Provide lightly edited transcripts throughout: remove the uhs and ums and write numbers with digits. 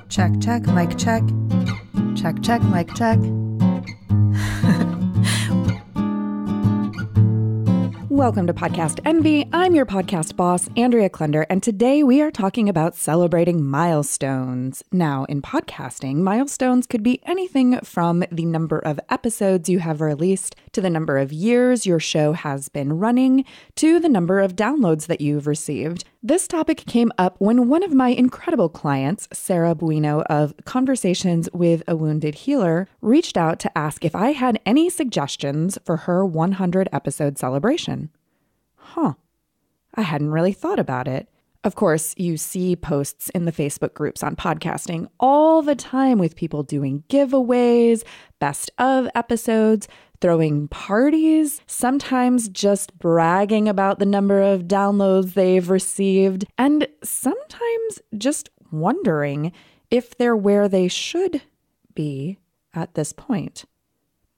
Check, check, mic check. Check, check, mic check. Welcome to Podcast Envy. I'm your podcast boss, Andrea Klender, and today we are talking about celebrating milestones. Now, in podcasting, milestones could be anything from the number of episodes you have released, to the number of years your show has been running, to the number of downloads that you've received. This topic came up when one of my incredible clients, Sarah Buino of Conversations with a Wounded Healer, reached out to ask if I had any suggestions for her 100 episode celebration. I hadn't really thought about it. Of course, you see posts in the Facebook groups on podcasting all the time with people doing giveaways, best of episodes, throwing parties, sometimes just bragging about the number of downloads they've received, and sometimes just wondering if they're where they should be at this point.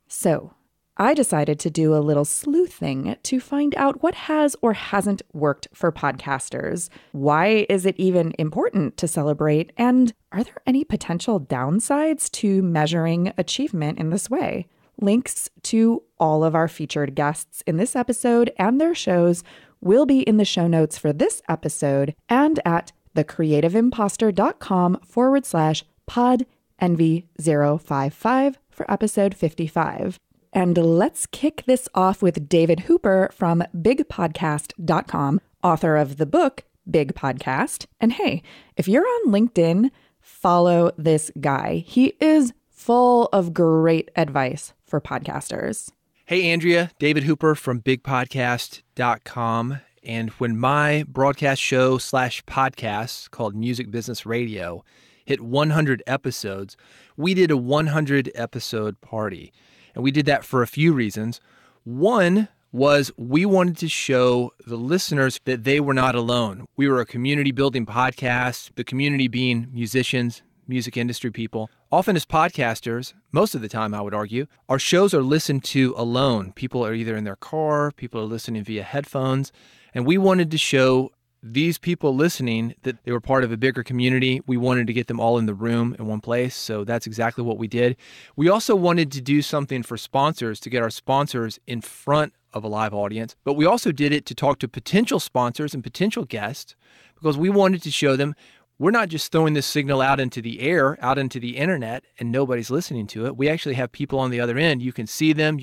So, I decided to do a little sleuthing to find out what has or hasn't worked for podcasters. Why is it even important to celebrate? And are there any potential downsides to measuring achievement in this way? Links to all of our featured guests in this episode and their shows will be in the show notes for this episode and at thecreativeimpostor.com/podenvy055 for episode 55. And let's kick this off with David Hooper from bigpodcast.com, author of the book, Big Podcast. And hey, if you're on LinkedIn, follow this guy. He is full of great advice for podcasters. Hey, Andrea, David Hooper from bigpodcast.com. And when my broadcast show / podcast called Music Business Radio hit 100 episodes, we did a 100 episode party. And we did that for a few reasons. One was we wanted to show the listeners that they were not alone. We were a community building podcast, the community being musicians, music industry people. Often as podcasters, most of the time I would argue, our shows are listened to alone. People are either in their car, people are listening via headphones, and we wanted to show these people listening that they were part of a bigger community. We wanted to get them all in the room in one place, so that's exactly what we did. We also wanted to do something for sponsors, to get our sponsors in front of a live audience, but we also did it to talk to potential sponsors and potential guests because we wanted to show them we're not just throwing this signal out into the air, out into the internet, and nobody's listening to it. We actually have people on the other end. You can see them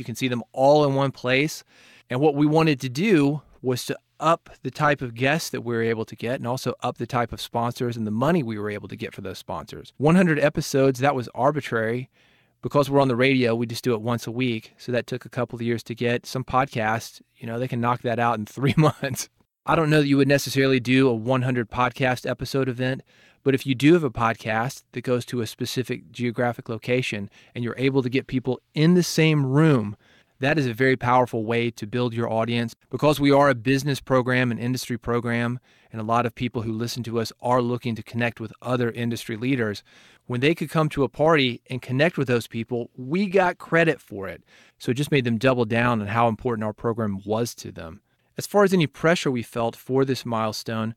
all in one place. And what we wanted to do was to up the type of guests that we were able to get and also up the type of sponsors and the money we were able to get for those sponsors. 100 episodes, that was arbitrary. Because we're on the radio, we just do it once a week. So that took a couple of years to get. Some podcasts, they can knock that out in 3 months. I don't know that you would necessarily do a 100 podcast episode event, but if you do have a podcast that goes to a specific geographic location and you're able to get people in the same room, that is a very powerful way to build your audience. Because we are a business program, an industry program, and a lot of people who listen to us are looking to connect with other industry leaders. When they could come to a party and connect with those people, we got credit for it. So it just made them double down on how important our program was to them. As far as any pressure we felt for this milestone,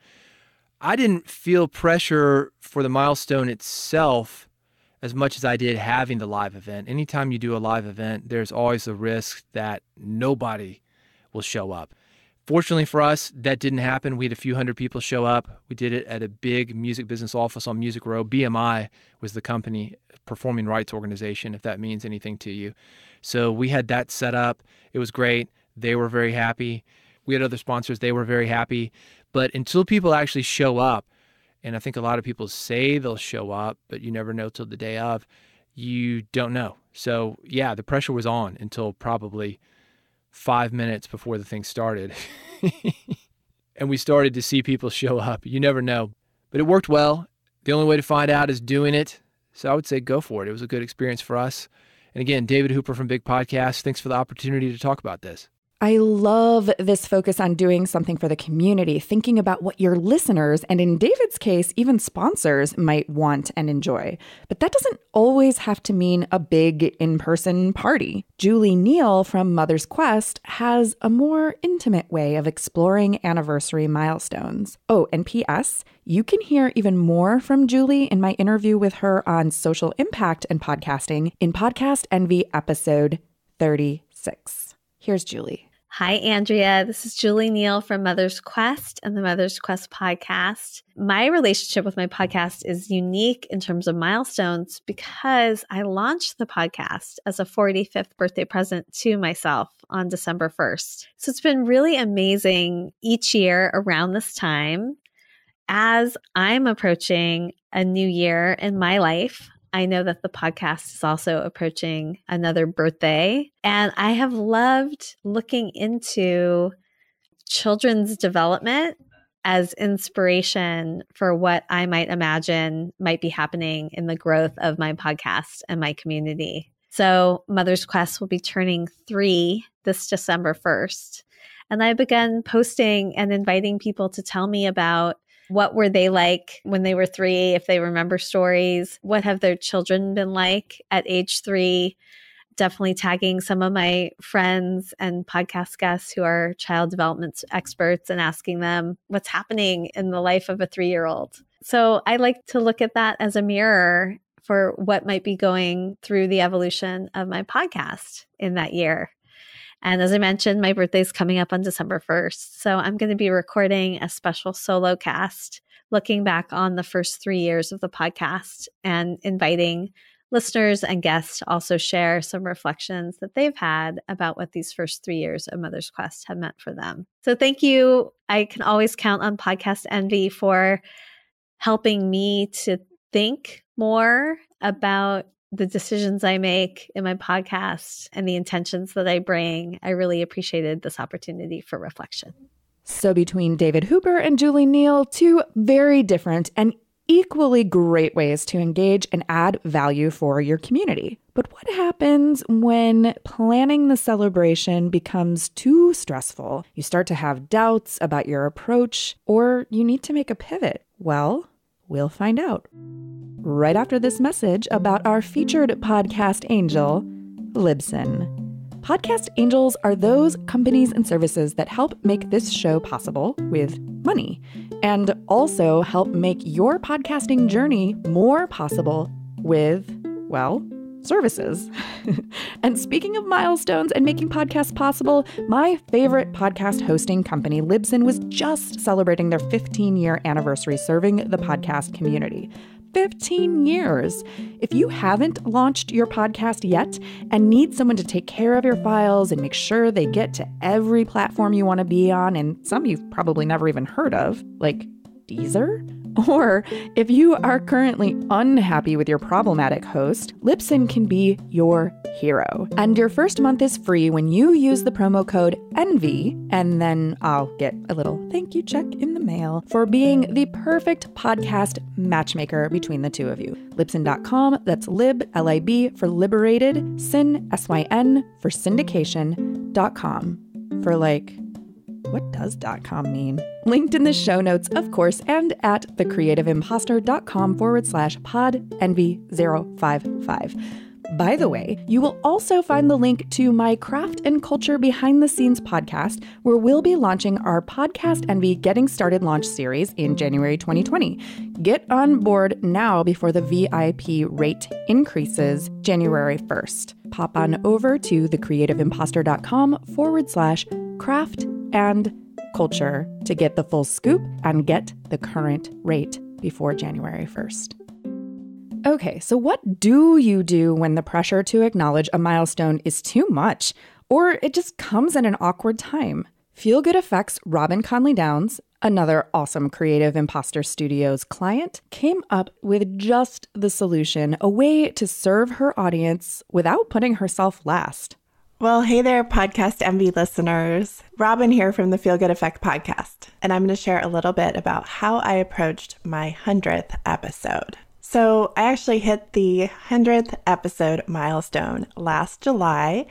I didn't feel pressure for the milestone itself as much as I did having the live event. Anytime you do a live event, there's always the risk that nobody will show up. Fortunately for us, that didn't happen. We had a few hundred people show up. We did it at a big music business office on Music Row. BMI was the company, Performing Rights Organization, if that means anything to you. So we had that set up. It was great. They were very happy. We had other sponsors. They were very happy. But until people actually show up, and I think a lot of people say they'll show up, but you never know till the day of, you don't know. So yeah, the pressure was on until probably 5 minutes before the thing started. And we started to see people show up. You never know. But it worked well. The only way to find out is doing it. So I would say go for it. It was a good experience for us. And again, David Hooper from Big Podcast, thanks for the opportunity to talk about this. I love this focus on doing something for the community, thinking about what your listeners, and in David's case, even sponsors, might want and enjoy. But that doesn't always have to mean a big in-person party. Julie Neal from Mother's Quest has a more intimate way of exploring anniversary milestones. Oh, and P.S., you can hear even more from Julie in my interview with her on social impact and podcasting in Podcast Envy episode 36. Here's Julie. Hi, Andrea. This is Julie Neal from Mother's Quest and the Mother's Quest podcast. My relationship with my podcast is unique in terms of milestones because I launched the podcast as a 45th birthday present to myself on December 1st. So it's been really amazing each year around this time. As I'm approaching a new year in my life, I know that the podcast is also approaching another birthday, and I have loved looking into children's development as inspiration for what I might imagine might be happening in the growth of my podcast and my community. So Mother's Quest will be turning 3 this December 1st, and I began posting and inviting people to tell me about what were they like when they were 3, if they remember stories? What have their children been like at age 3? Definitely tagging some of my friends and podcast guests who are child development experts and asking them what's happening in the life of a 3-year-old. So I like to look at that as a mirror for what might be going through the evolution of my podcast in that year. And as I mentioned, my birthday is coming up on December 1st. So I'm going to be recording a special solo cast, looking back on the first 3 years of the podcast and inviting listeners and guests to also share some reflections that they've had about what these first 3 years of Mother's Quest have meant for them. So thank you. I can always count on Podcast Envy for helping me to think more about the decisions I make in my podcast and the intentions that I bring. I really appreciated this opportunity for reflection. So between David Hooper and Julie Neal, 2 very different and equally great ways to engage and add value for your community. But what happens when planning the celebration becomes too stressful? You start to have doubts about your approach, or you need to make a pivot. Well, we'll find out right after this message about our featured podcast angel, Libsyn. Podcast angels are those companies and services that help make this show possible with money, and also help make your podcasting journey more possible with, well, services. And speaking of milestones and making podcasts possible, my favorite podcast hosting company, Libsyn, was just celebrating their 15-year anniversary serving the podcast community. 15 years. If you haven't launched your podcast yet and need someone to take care of your files and make sure they get to every platform you want to be on, and some you've probably never even heard of, like Deezer? Or if you are currently unhappy with your problematic host, Libsyn can be your hero. And your first month is free when you use the promo code ENVY, and then I'll get a little thank you check in the mail for being the perfect podcast matchmaker between the 2 of you. Libsyn.com, that's Lib, for liberated, Syn, SYN, for syndication.com, for like, what does .com mean? Linked in the show notes, of course, and at thecreativeimpostor.com/podenvy055. By the way, you will also find the link to my Craft and Culture Behind the Scenes podcast, where we'll be launching our Podcast Envy Getting Started launch series in January 2020. Get on board now before the VIP rate increases January 1st. Pop on over to thecreativeimpostor.com/craft and culture to get the full scoop and get the current rate before January 1st. Okay, so what do you do when the pressure to acknowledge a milestone is too much, or it just comes at an awkward time? Feel Good Effects' Robin Conley Downs, another awesome Creative Imposter Studios client, came up with just the solution, a way to serve her audience without putting herself last. Well, hey there, Podcast Envy listeners. Robin here from the Feel Good Effect podcast, and I'm going to share a little bit about how I approached my 100th episode. So I actually hit the 100th episode milestone last July.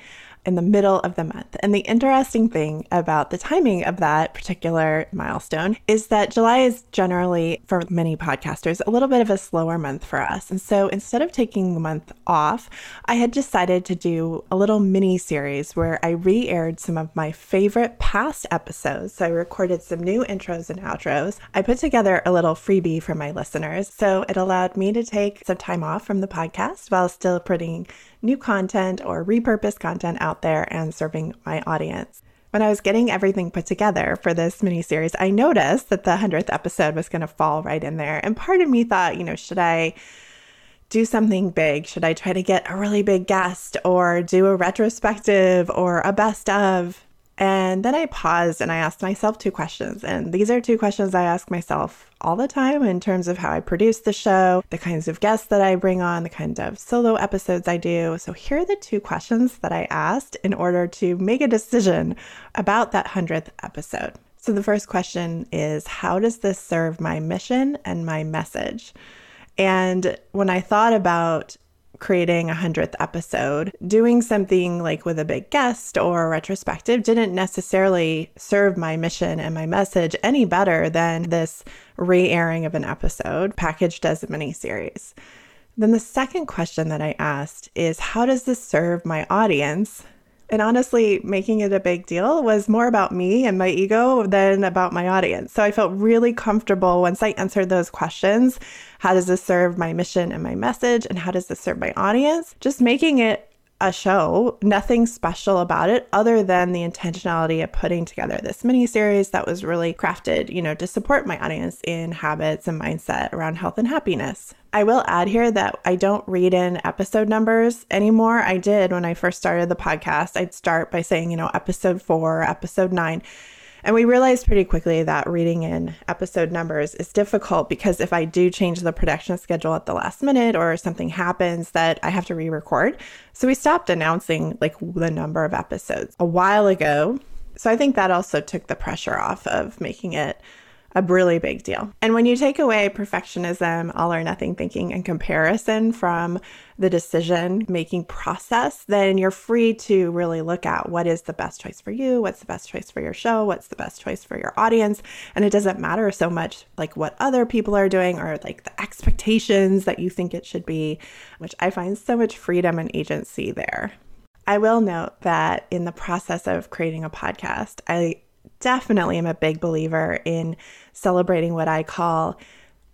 in the middle of the month. And the interesting thing about the timing of that particular milestone is that July is generally, for many podcasters, a little bit of a slower month for us. And so instead of taking the month off, I had decided to do a little mini series where I re-aired some of my favorite past episodes. So I recorded some new intros and outros. I put together a little freebie for my listeners. So it allowed me to take some time off from the podcast while still putting new content or repurposed content out there and serving my audience. When I was getting everything put together for this mini series, I noticed that the 100th episode was going to fall right in there. And part of me thought, should I do something big? Should I try to get a really big guest or do a retrospective or a best of? And then I paused and I asked myself two questions. And these are two questions I ask myself all the time in terms of how I produce the show, the kinds of guests that I bring on, the kind of solo episodes I do. So here are the two questions that I asked in order to make a decision about that 100th episode. So the first question is, how does this serve my mission and my message? And when I thought about creating a 100th episode, doing something like with a big guest or a retrospective didn't necessarily serve my mission and my message any better than this re-airing of an episode packaged as a mini-series. Then the second question that I asked is, how does this serve my audience? And honestly, making it a big deal was more about me and my ego than about my audience. So I felt really comfortable once I answered those questions. How does this serve my mission and my message? And how does this serve my audience? Just making it a show, nothing special about it other than the intentionality of putting together this mini series that was really crafted, to support my audience in habits and mindset around health and happiness. I will add here that I don't read in episode numbers anymore. I did when I first started the podcast. I'd start by saying, episode 4, episode 9. And we realized pretty quickly that reading in episode numbers is difficult because if I do change the production schedule at the last minute or something happens that I have to re-record. So we stopped announcing the number of episodes a while ago. So I think that also took the pressure off of making it a really big deal. And when you take away perfectionism, all or nothing thinking, and comparison from the decision-making process, then you're free to really look at what is the best choice for you, what's the best choice for your show, what's the best choice for your audience. And it doesn't matter so much what other people are doing or the expectations that you think it should be, which I find so much freedom and agency there. I will note that in the process of creating a podcast, I definitely am a big believer in celebrating what I call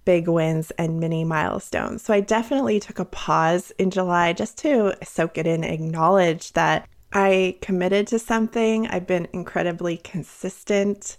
big wins and mini milestones. So I definitely took a pause in July just to soak it in, acknowledge that I committed to something. I've been incredibly consistent.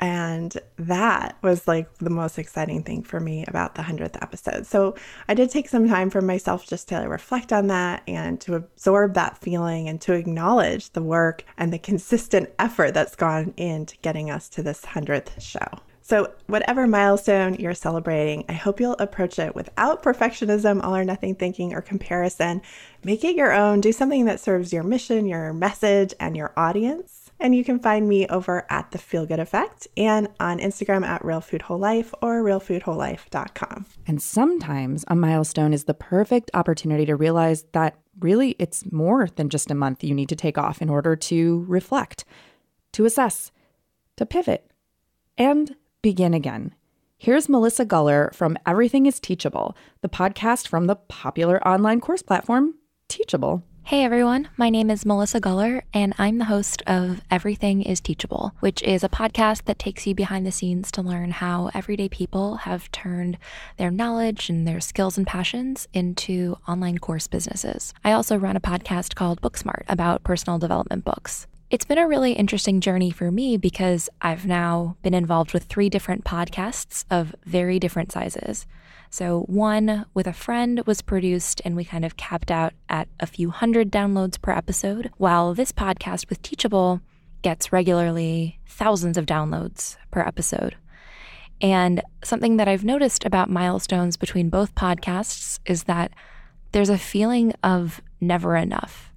And that was the most exciting thing for me about the 100th episode. So I did take some time for myself just to reflect on that and to absorb that feeling and to acknowledge the work and the consistent effort that's gone into getting us to this 100th show. So whatever milestone you're celebrating, I hope you'll approach it without perfectionism, all or nothing thinking, or comparison. Make it your own. Do something that serves your mission, your message, and your audience. And you can find me over at The Feel Good Effect and on Instagram at realfoodwholelife or realfoodwholelife.com. And sometimes a milestone is the perfect opportunity to realize that really it's more than just a month you need to take off in order to reflect, to assess, to pivot, and begin again. Here's Melissa Guller from Everything is Teachable, the podcast from the popular online course platform, Teachable. Hey everyone, my name is Melissa Guller, and I'm the host of Everything is Teachable, which is a podcast that takes you behind the scenes to learn how everyday people have turned their knowledge and their skills and passions into online course businesses. I also run a podcast called Booksmart about personal development books. It's been a really interesting journey for me because I've now been involved with 3 different podcasts of very different sizes. So one with a friend was produced and we kind of capped out at a few hundred downloads per episode, while this podcast with Teachable gets regularly thousands of downloads per episode. And something that I've noticed about milestones between both podcasts is that there's a feeling of never enough.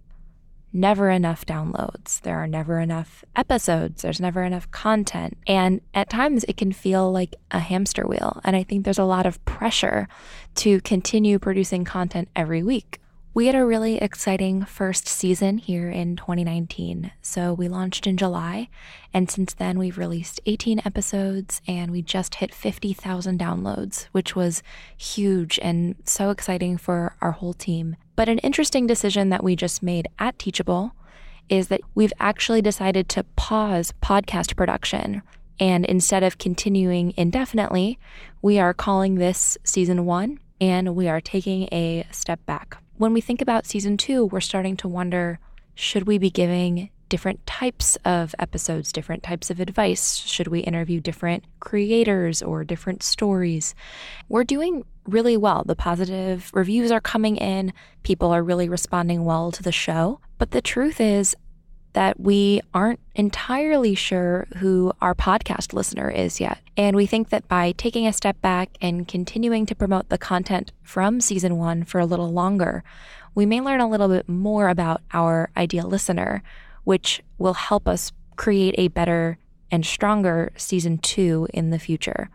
Never enough downloads. There are never enough episodes. There's never enough content. And at times it can feel like a hamster wheel. And I think there's a lot of pressure to continue producing content every week. We had a really exciting first season here in 2019. So we launched in July, and since then we've released 18 episodes and we just hit 50,000 downloads, which was huge and so exciting for our whole team. But an interesting decision that we just made at Teachable is that we've actually decided to pause podcast production. And instead of continuing indefinitely, we are calling this season 1 and we are taking a step back. When we think about season 2, we're starting to wonder, should we be giving different types of episodes, different types of advice? Should we interview different creators or different stories? We're doing really well. The positive reviews are coming in. People are really responding well to the show. But the truth is that we aren't entirely sure who our podcast listener is yet. And we think that by taking a step back and continuing to promote the content from season 1 for a little longer, we may learn a little bit more about our ideal listener, which will help us create a better and stronger season 2 in the future.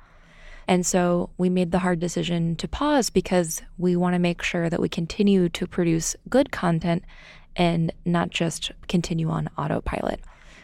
And so we made the hard decision to pause because we want to make sure that we continue to produce good content and not just continue on autopilot.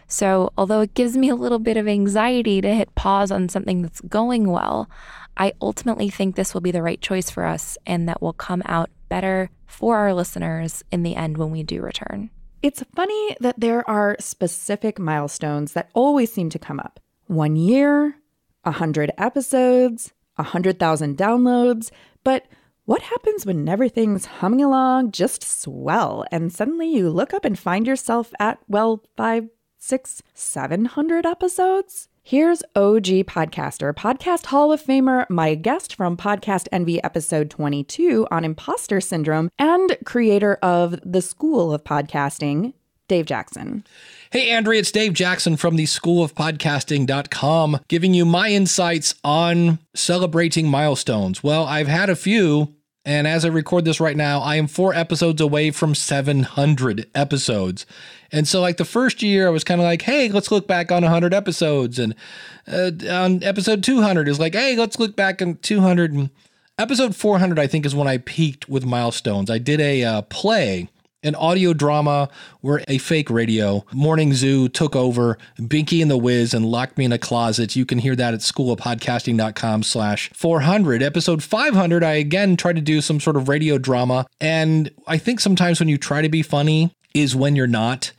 So although it gives me a little bit of anxiety to hit pause on something that's going well, I ultimately think this will be the right choice for us and that will come out better for our listeners in the end when we do return. It's funny that there are specific milestones that always seem to come up. 1 year, 100 episodes, 100,000 downloads, but what happens when everything's humming along just swell and suddenly you look up and find yourself at, 5, 6, 700 episodes? Here's OG podcaster, Podcast Hall of Famer, my guest from Podcast Envy episode 22 on imposter syndrome, and creator of The School of Podcasting, Dave Jackson. Hey, Andrea, it's Dave Jackson from the schoolofpodcasting.com, giving you my insights on celebrating milestones. Well, I've had a few, and as I record this right now, I am 4 episodes away from 700 episodes. And so like the first year, I was kind of like, hey, let's look back on 100 episodes. And on episode 200 is like, hey, let's look back on 200. And episode 400, I think, is when I peaked with milestones. I did a play, an audio drama where a fake radio, Morning Zoo, took over Binky and the Wiz and locked me in a closet. You can hear that at schoolofpodcasting.com/400. Episode 500, I again tried to do some sort of radio drama. And I think sometimes when you try to be funny is when you're not.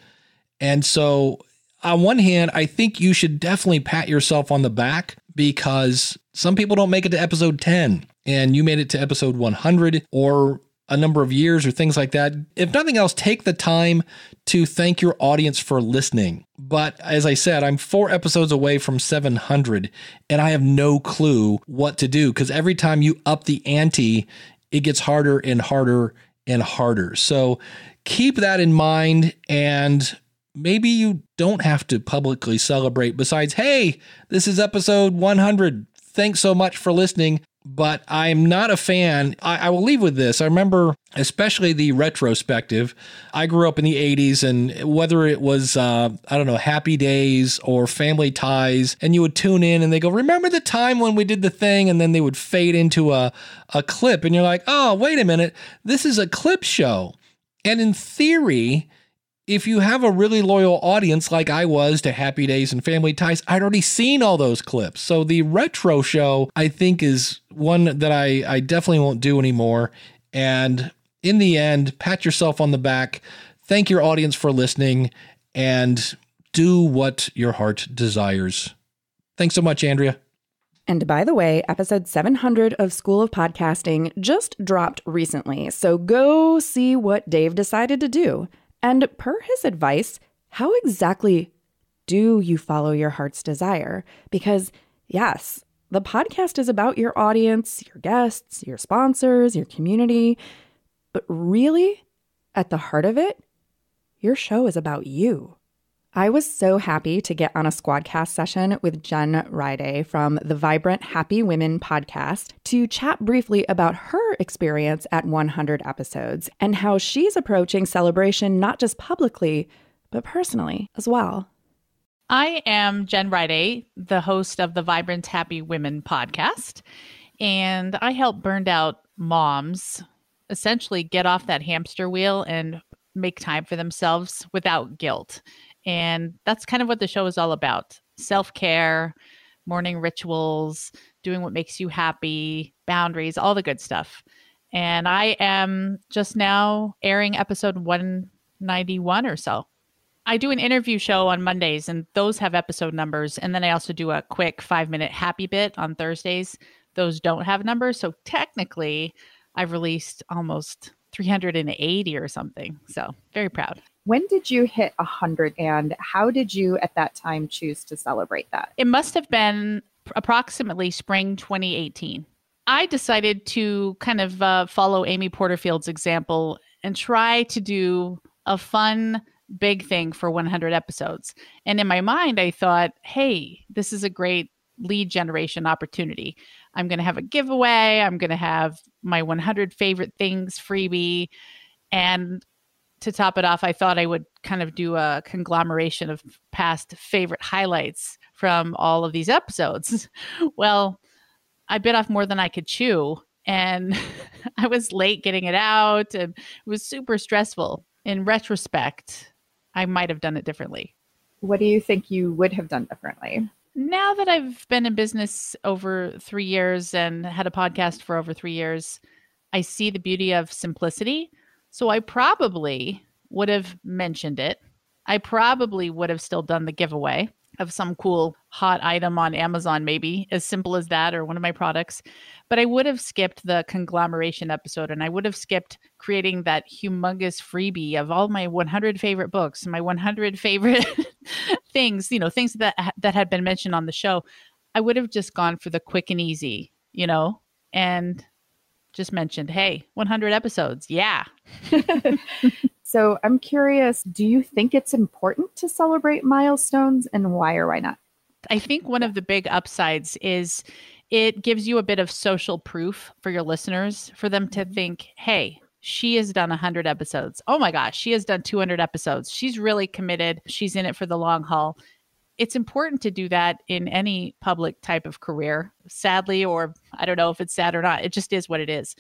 And so on one hand, I think you should definitely pat yourself on the back because some people don't make it to episode 10 and you made it to episode 100 or a number of years or things like that. If nothing else, take the time to thank your audience for listening. But as I said, I'm 4 episodes away from 700 and I have no clue what to do because every time you up the ante, it gets harder and harder and harder. So keep that in mind, and maybe you don't have to publicly celebrate besides, hey, this is episode 100. Thanks so much for listening. But I'm not a fan. I will leave with this. I remember especially the retrospective. I grew up in the 80s, and whether it was, Happy Days or Family Ties, and you would tune in and they go, remember the time when we did the thing? And then they would fade into a clip. And you're like, oh, wait a minute. This is a clip show. And in theory, if you have a really loyal audience like I was to Happy Days and Family Ties, I'd already seen all those clips. So the retro show, I think, is one that I definitely won't do anymore. And in the end, pat yourself on the back, thank your audience for listening, and do what your heart desires. Thanks so much, Andrea. And by the way, episode 700 of School of Podcasting just dropped recently. So go see what Dave decided to do. And per his advice, how exactly do you follow your heart's desire? Because yes, the podcast is about your audience, your guests, your sponsors, your community. But really, at the heart of it, your show is about you. I was so happy to get on a Squadcast session with Jen Riday from the Vibrant Happy Women podcast to chat briefly about her experience at 100 episodes and how she's approaching celebration not just publicly, but personally as well. I am Jen Riday, the host of the Vibrant Happy Women podcast, and I help burned out moms essentially get off that hamster wheel and make time for themselves without guilt. And that's kind of what the show is all about. Self-care, morning rituals, doing what makes you happy, boundaries, all the good stuff. And I am just now airing episode 191 or so. I do an interview show on Mondays, and those have episode numbers. And then I also do a quick 5-minute happy bit on Thursdays. Those don't have numbers. So technically, I've released almost 380 or something. So very proud. When did you hit 100, and how did you at that time choose to celebrate that? It must have been approximately spring 2018. I decided to kind of follow Amy Porterfield's example and try to do a fun, big thing for 100 episodes. And in my mind, I thought, hey, this is a great lead generation opportunity. I'm going to have a giveaway. I'm going to have my 100 favorite things freebie. And to top it off, I thought I would kind of do a conglomeration of past favorite highlights from all of these episodes. Well, I bit off more than I could chew, and I was late getting it out, and it was super stressful. In retrospect, I might have done it differently. What do you think you would have done differently? Now that I've been in business over 3 years and had a podcast for over 3 years, I see the beauty of simplicity. So I probably would have mentioned it. I probably would have still done the giveaway of some cool hot item on Amazon, maybe as simple as that, or one of my products. But I would have skipped the conglomeration episode, and I would have skipped creating that humongous freebie of all my 100 favorite books, my 100 favorite things, things that had been mentioned on the show. I would have just gone for the quick and easy, and just mentioned, hey, 100 episodes. Yeah. So I'm curious, do you think it's important to celebrate milestones, and why or why not? I think one of the big upsides is it gives you a bit of social proof for your listeners, for them to think, hey, she has done 100 episodes. Oh my gosh, she has done 200 episodes. She's really committed. She's in it for the long haul. It's important to do that in any public type of career, sadly, or I don't know if it's sad or not. It just is what it is.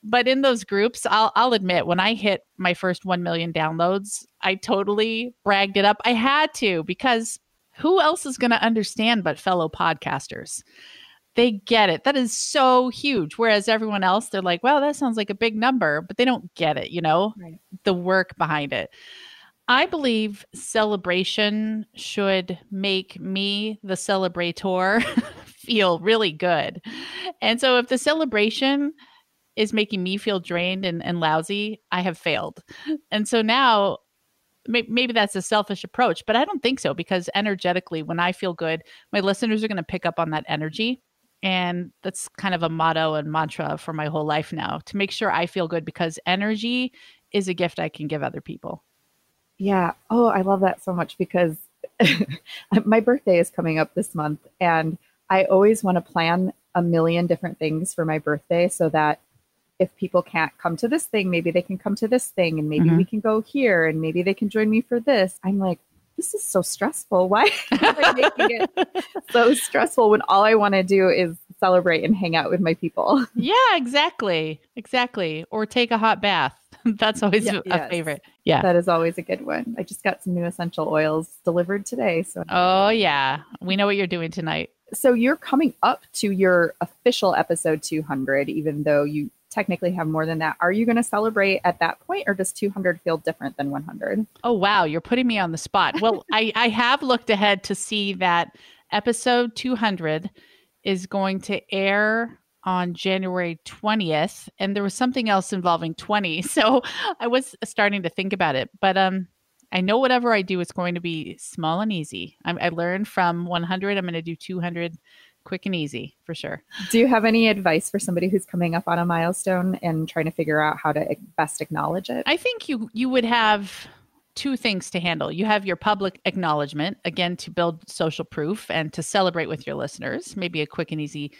But in those groups, I'll admit, when I hit my first 1 million downloads, I totally bragged it up. I had to, because who else is going to understand but fellow podcasters? They get it. That is so huge. Whereas everyone else, they're like, well, that sounds like a big number, but they don't get it, Right. The work behind it. I believe celebration should make me, the celebrator, feel really good. And so if the celebration is making me feel drained and lousy, I have failed. And so now maybe that's a selfish approach, but I don't think so, because energetically, when I feel good, my listeners are going to pick up on that energy. And that's kind of a motto and mantra for my whole life now, to make sure I feel good, because energy is a gift I can give other people. Yeah. Oh, I love that so much, because my birthday is coming up this month, and I always want to plan a million different things for my birthday, so that if people can't come to this thing, maybe they can come to this thing, and maybe we can go here, and maybe they can join me for this. I'm like, this is so stressful. Why am I making it so stressful when all I want to do is celebrate and hang out with my people? Yeah, exactly. Or take a hot bath. That's always a favorite. Yeah. That is always a good one. I just got some new essential oils delivered today. Oh, yeah. We know what you're doing tonight. So you're coming up to your official episode 200, even though you technically have more than that. Are you going to celebrate at that point, or does 200 feel different than 100? Oh, wow. You're putting me on the spot. Well, I have looked ahead to see that episode 200 is going to air on January 20th. And there was something else involving 20. So I was starting to think about it. But I know whatever I do is going to be small and easy. I learned from 100, I'm going to do 200 quick and easy for sure. Do you have any advice for somebody who's coming up on a milestone and trying to figure out how to best acknowledge it? I think you would have two things to handle. You have your public acknowledgement, again, to build social proof and to celebrate with your listeners, maybe a quick and easy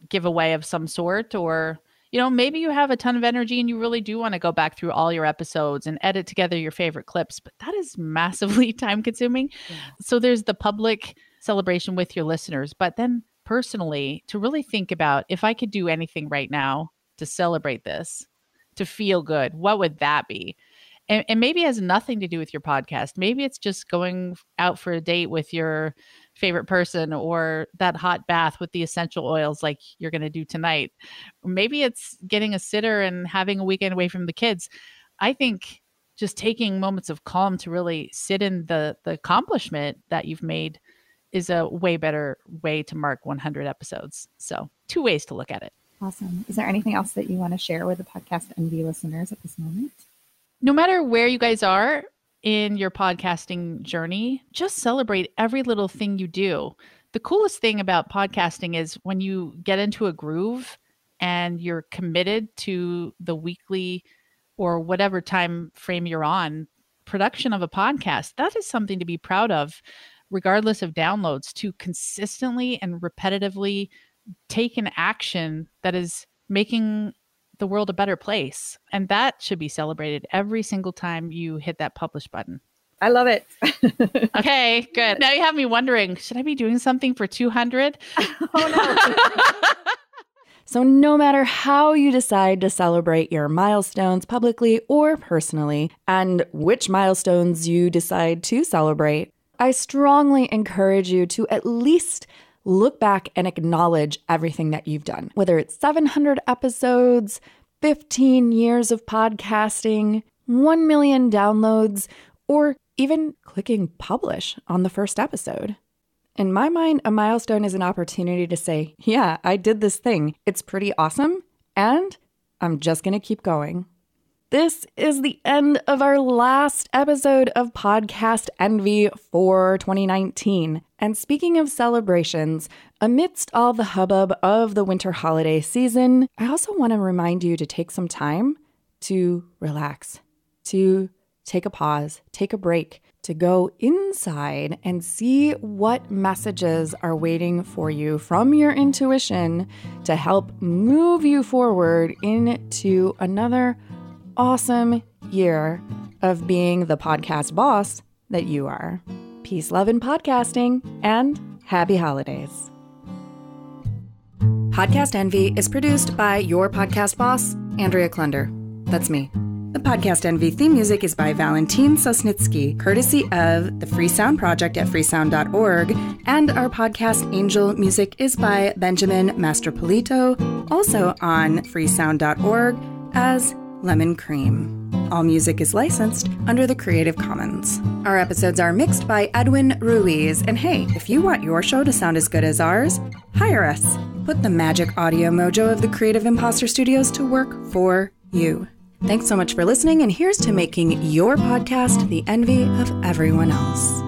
giveaway of some sort, or maybe you have a ton of energy and you really do want to go back through all your episodes and edit together your favorite clips, but that is massively time consuming. Yeah. So there's the public celebration with your listeners, but then personally, to really think about, if I could do anything right now to celebrate this, to feel good, what would that be? And maybe it has nothing to do with your podcast. Maybe it's just going out for a date with your favorite person, or that hot bath with the essential oils like you're going to do tonight. Or maybe it's getting a sitter and having a weekend away from the kids. I think just taking moments of calm to really sit in the accomplishment that you've made is a way better way to mark 100 episodes. So 2 ways to look at it. Awesome. Is there anything else that you want to share with the Podcast Envy listeners at this moment? No matter where you guys are in your podcasting journey, just celebrate every little thing you do. The coolest thing about podcasting is when you get into a groove and you're committed to the weekly or whatever time frame you're on production of a podcast. That is something to be proud of, regardless of downloads, to consistently and repetitively take an action that is making the world a better place. And that should be celebrated every single time you hit that publish button. I love it. Okay, good. Now you have me wondering, should I be doing something for 200? Oh, no. So no matter how you decide to celebrate your milestones publicly or personally, and which milestones you decide to celebrate, I strongly encourage you to at least look back and acknowledge everything that you've done, whether it's 700 episodes, 15 years of podcasting, 1 million downloads, or even clicking publish on the first episode. In my mind, a milestone is an opportunity to say, yeah, I did this thing. It's pretty awesome, and I'm just going to keep going. This is the end of our last episode of Podcast Envy for 2019. And speaking of celebrations, amidst all the hubbub of the winter holiday season, I also want to remind you to take some time to relax, to take a pause, take a break, to go inside and see what messages are waiting for you from your intuition to help move you forward into another awesome year of being the podcast boss that you are. Peace, love, and podcasting, and happy holidays. Podcast Envy is produced by your podcast boss, Andrea Klunder. That's me. The Podcast Envy theme music is by Valentin Sosnitsky, courtesy of the Free Sound Project at freesound.org, and our podcast Angel music is by Benjamin Mastropolito, also on freesound.org as Lemon Cream. All music is licensed under the Creative Commons. Our episodes are mixed by Edwin Ruiz, and hey, if you want your show to sound as good as ours, hire us. Put the magic audio mojo of the Creative Imposter Studios to work for you. Thanks so much for listening, and here's to making your podcast the envy of everyone else.